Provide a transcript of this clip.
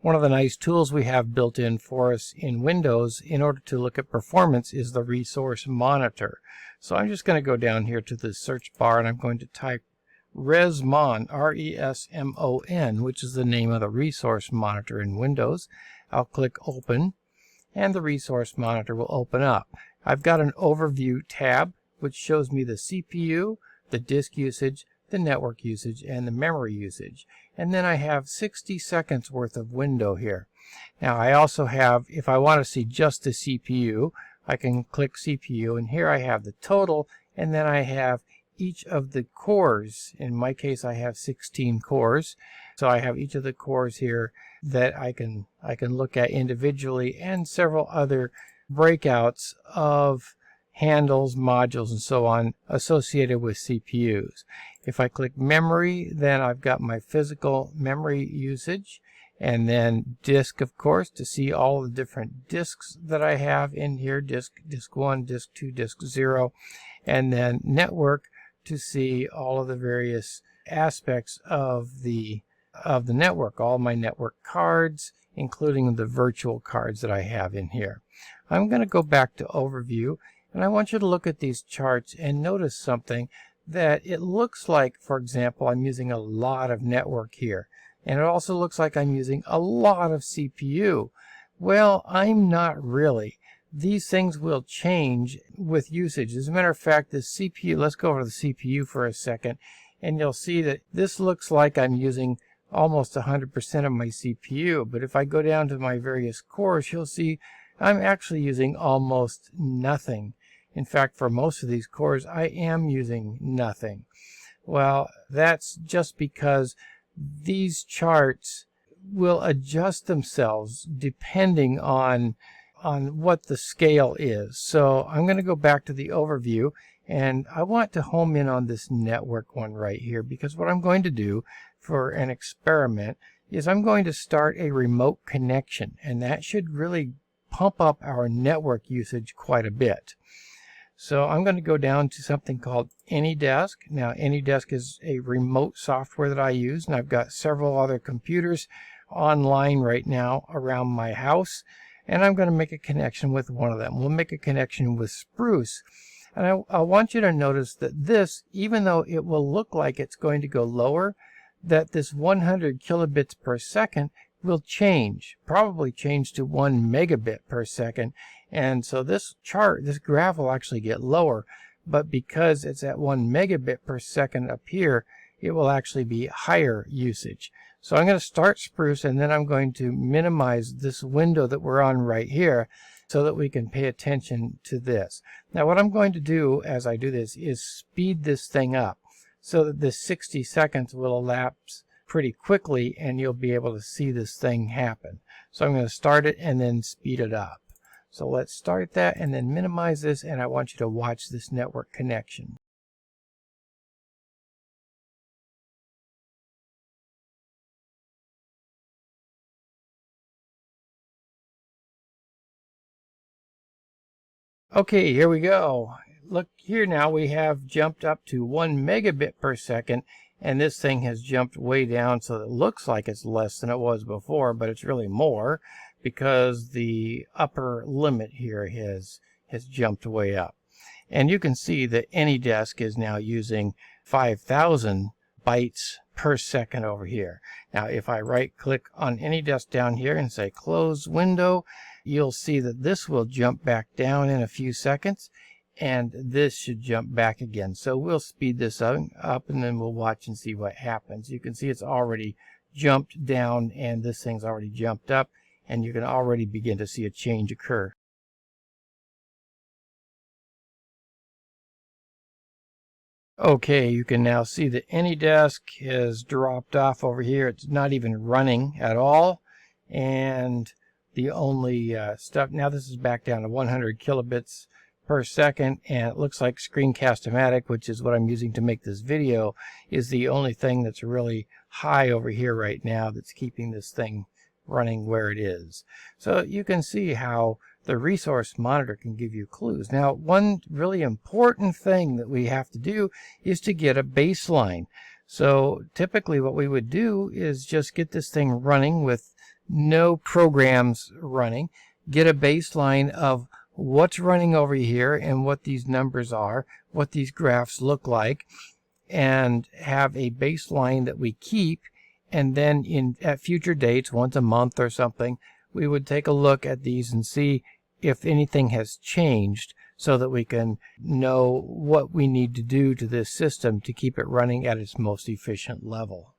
One of the nice tools we have built in for us in Windows in order to look at performance is the Resource Monitor. So I'm just going to go down here to the search bar and I'm going to type Resmon, R-E-S-M-O-N, which is the name of the Resource Monitor in Windows. I'll click Open and the Resource Monitor will open up. I've got an Overview tab which shows me the CPU, the disk usage, the network usage, and the memory usage. And then I have 60 seconds worth of window here. Now I also have, if I want to see just the CPU, I can click CPU, and here I have the total, and then I have each of the cores. In my case I have 16 cores, so I have each of the cores here that I can look at individually, and several other breakouts of handles, modules, and so on associated with CPUs. If I click memory, then I've got my physical memory usage, and then disk, of course, to see all the different disks that I have in here, disk 1, disk 2, disk 0, and then network to see all of the various aspects of the network, all my network cards, including the virtual cards that I have in here. I'm going to go back to Overview, and I want you to look at these charts and notice something, that it looks like, for example, I'm using a lot of network here. And it also looks like I'm using a lot of CPU. Well, I'm not really. These things will change with usage. As a matter of fact, the CPU, let's go over to the CPU for a second, and you'll see that this looks like I'm using almost 100% of my CPU. But if I go down to my various cores, you'll see I'm actually using almost nothing. In fact, for most of these cores, I am using nothing. Well, that's just because these charts will adjust themselves depending on what the scale is. So I'm going to go back to the Overview, and I want to home in on this network one right here, because what I'm going to do for an experiment is I'm going to start a remote connection, and that should really pump up our network usage quite a bit. So I'm going to go down to something called AnyDesk. Now AnyDesk is a remote software that I use, and I've got several other computers online right now around my house, and I'm going to make a connection with one of them. We'll make a connection with Spruce, and I want you to notice that this, even though it will look like it's going to go lower, that this 100 kilobits per second will change, probably change to 1 megabit per second. And so this chart, this graph will actually get lower, but because it's at 1 megabit per second up here, it will actually be higher usage. So I'm going to start Spruce, and then I'm going to minimize this window that we're on right here so that we can pay attention to this. Now what I'm going to do as I do this is speed this thing up so that this 60 seconds will elapse pretty quickly, and you'll be able to see this thing happen. So I'm going to start it and then speed it up. So let's start that and then minimize this, and I want you to watch this network connection. Okay, here we go. Look here now, we have jumped up to 1 megabit per second, and this thing has jumped way down, so it looks like it's less than it was before, but it's really more because the upper limit here has jumped way up. And you can see that AnyDesk is now using 5,000 bytes per second over here. Now if I right click on AnyDesk down here and say close window, you'll see that this will jump back down in a few seconds, and this should jump back again. So we'll speed this up and then we'll watch and see what happens. You can see it's already jumped down, and this thing's already jumped up, and you can already begin to see a change occur. Okay, you can now see that AnyDesk has dropped off over here. It's not even running at all, and the only stuff, now this is back down to 100 kilobits per second, and it looks like Screencast-O-Matic, which is what I'm using to make this video, is the only thing that's really high over here right now that's keeping this thing running where it is. So you can see how the Resource Monitor can give you clues. Now, one really important thing that we have to do is to get a baseline. So typically what we would do is just get this thing running with no programs running, get a baseline of what's running over here and what these numbers are, what these graphs look like, and have a baseline that we keep. And then at future dates, once a month or something, we would take a look at these and see if anything has changed, so that we can know what we need to do to this system to keep it running at its most efficient level.